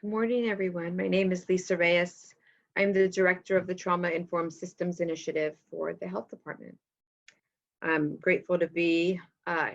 Good morning, everyone. My name is Lisa Reyes. I'm the Director of the Trauma Informed Systems Initiative for the Health Department. I'm grateful to be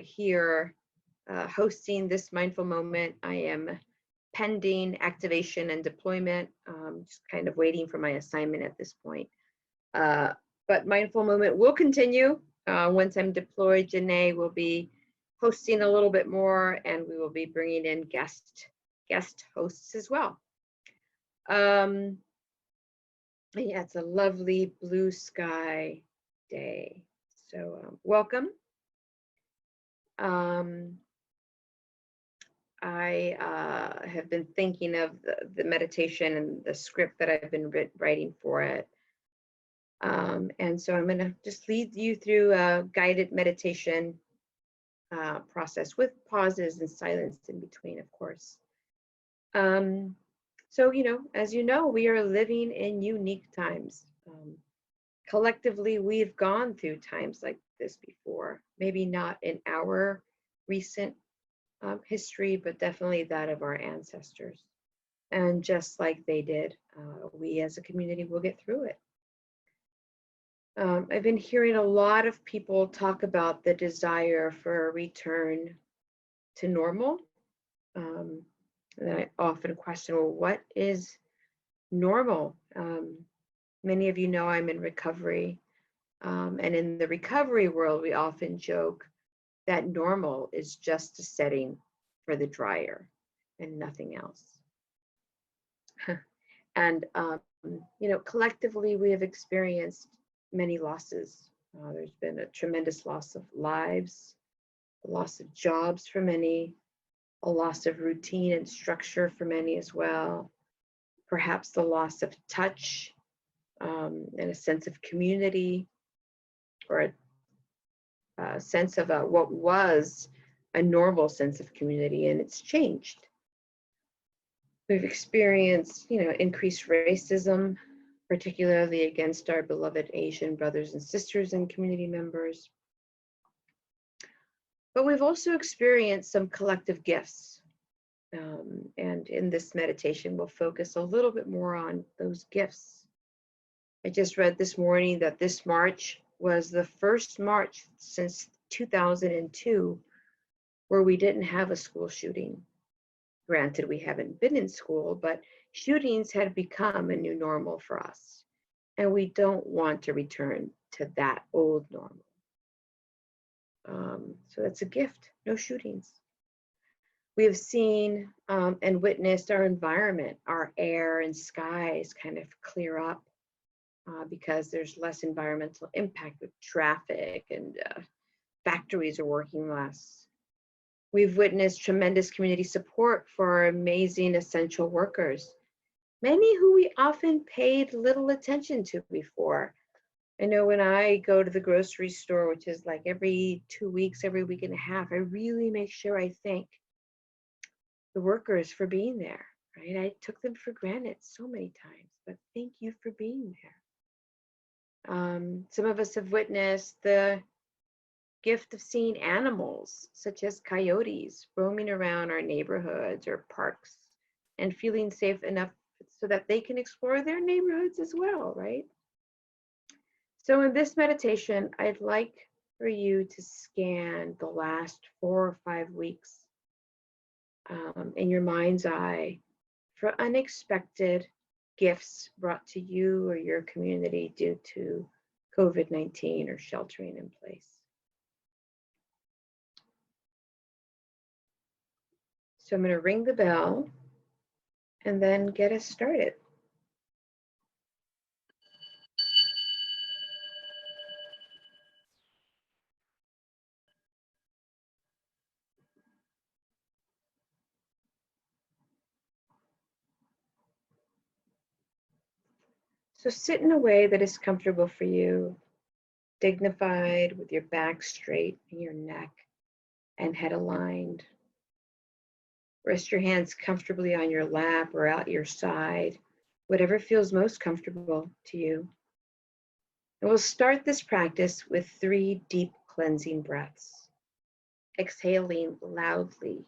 here hosting this mindful moment. I am pending activation and deployment, just kind of waiting for my assignment at this point. But mindful moment will continue. Once I'm deployed, Janae will be hosting a little bit more, and we will be bringing in guest hosts as well. Yeah, it's a lovely blue sky day. So welcome. I have been thinking of the meditation and the script that I've been writing for it. And so I'm going to just lead you through a guided meditation process with pauses and silence in between, of course. So, as you know, we are living in unique times. Collectively, we've gone through times like this before, maybe not in our recent history, but definitely that of our ancestors. And just like they did, we as a community will get through it. I've been hearing a lot of people talk about the desire for a return to normal. And I often question, well, what is normal? Many of you know I'm in recovery. And in the recovery world, we often joke that normal is just a setting for the dryer and nothing else. And, collectively, we have experienced many losses. There's been a tremendous loss of lives, a loss of jobs for many, a loss of routine and structure for many as well, perhaps the loss of touch and a sense of community, or a sense of what was a normal sense of community, and it's changed. We've experienced, increased racism, particularly against our beloved Asian brothers and sisters and community members. But we've also experienced some collective gifts. And in this meditation, we'll focus a little bit more on those gifts. I just read this morning that this March was the first March since 2002 where we didn't have a school shooting. Granted, we haven't been in school, but shootings had become a new normal for us. And we don't want to return to that old normal. So that's a gift, no shootings. We have seen and witnessed our environment, our air and skies kind of clear up because there's less environmental impact with traffic, and factories are working less. We've witnessed tremendous community support for our amazing essential workers, many who we often paid little attention to before. I know when I go to the grocery store, which is like every 2 weeks, every week and a half, I really make sure I thank the workers for being there, right? I took them for granted so many times, but thank you for being there. Some of us have witnessed the gift of seeing animals, such as coyotes, roaming around our neighborhoods or parks and feeling safe enough so that they can explore their neighborhoods as well, right? So in this meditation, I'd like for you to scan the last 4 or 5 weeks in your mind's eye for unexpected gifts brought to you or your community due to COVID-19 or sheltering in place. So I'm going to ring the bell and then get us started. So sit in a way that is comfortable for you, dignified, with your back straight and your neck and head aligned. Rest your hands comfortably on your lap or at your side, whatever feels most comfortable to you. And we'll start this practice with 3 deep cleansing breaths, exhaling loudly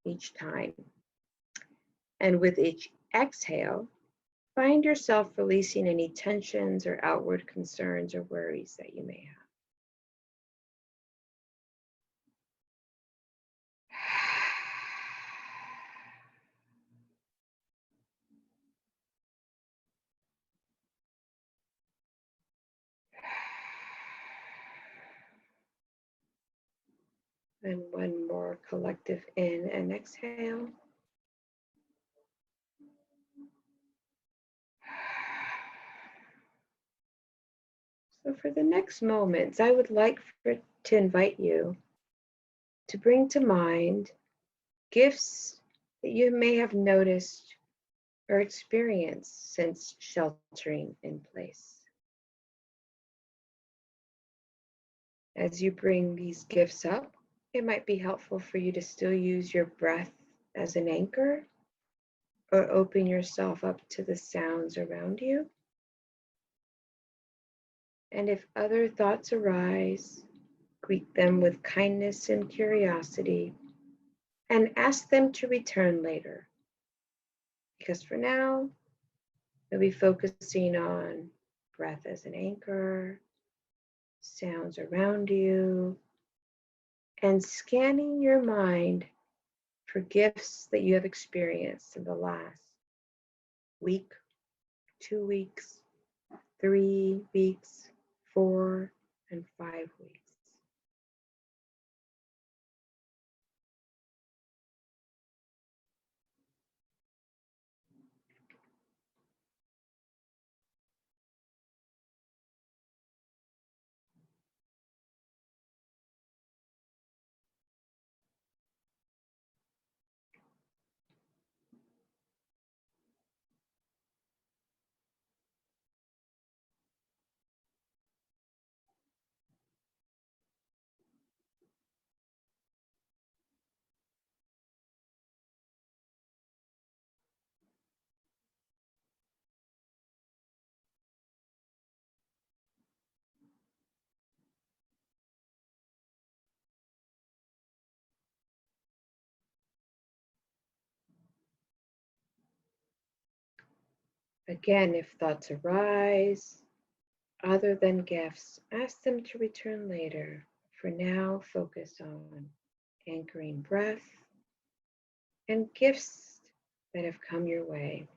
each time. And with each exhale, find yourself releasing any tensions or outward concerns or worries that you may have. And one more collective in and exhale. So for the next moments, I would like to invite you to bring to mind gifts that you may have noticed or experienced since sheltering in place. As you bring these gifts up, it might be helpful for you to still use your breath as an anchor or open yourself up to the sounds around you. And if other thoughts arise, greet them with kindness and curiosity and ask them to return later. Because for now, we'll be focusing on breath as an anchor, sounds around you, and scanning your mind for gifts that you have experienced in the last week, 2 weeks, 3 weeks, 4 and 5 weeks. Again, if thoughts arise, other than gifts, ask them to return later. For now, focus on anchoring breath and gifts that have come your way.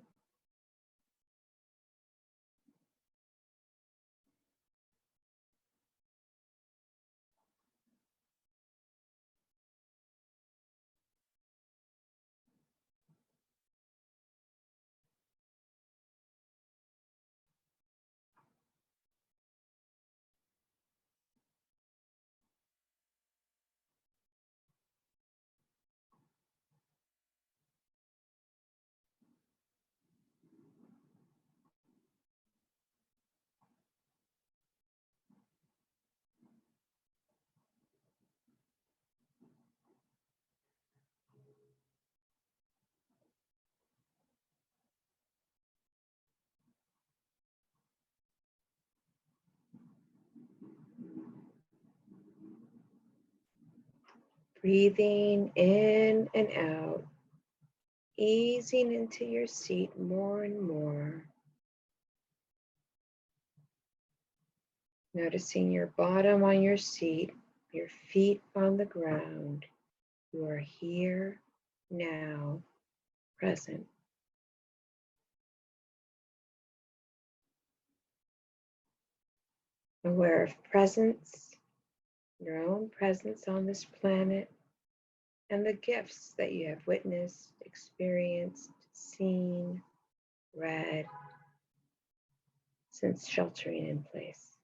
Breathing in and out, easing into your seat more and more. Noticing your bottom on your seat, your feet on the ground. You are here, now, present. Aware of presence, your own presence on this planet, and the gifts that you have witnessed, experienced, seen, read since sheltering in place.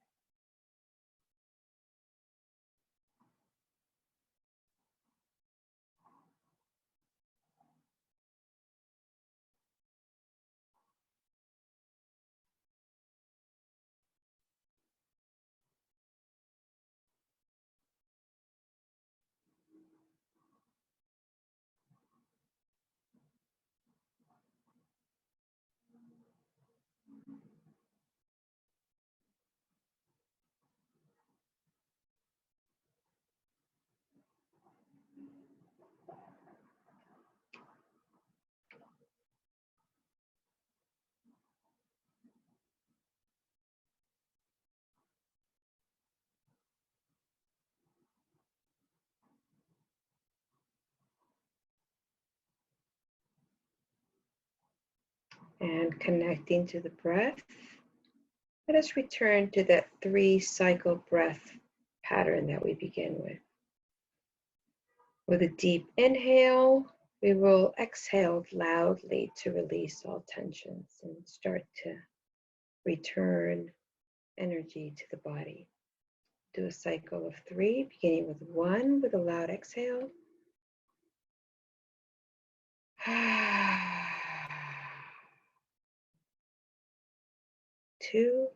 And connecting to the breath, let us return to that 3-cycle breath pattern that we begin with. With a deep inhale, we will exhale loudly to release all tensions and start to return energy to the body. Do a cycle of 3, beginning with 1 with a loud exhale. 2.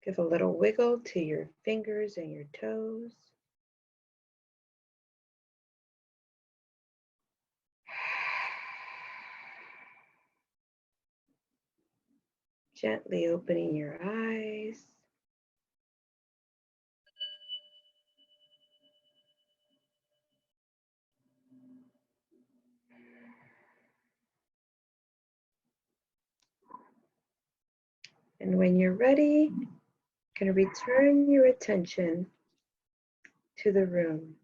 Give a little wiggle to your fingers and your toes. Gently opening your eyes. And when you're ready, you can return your attention to the room.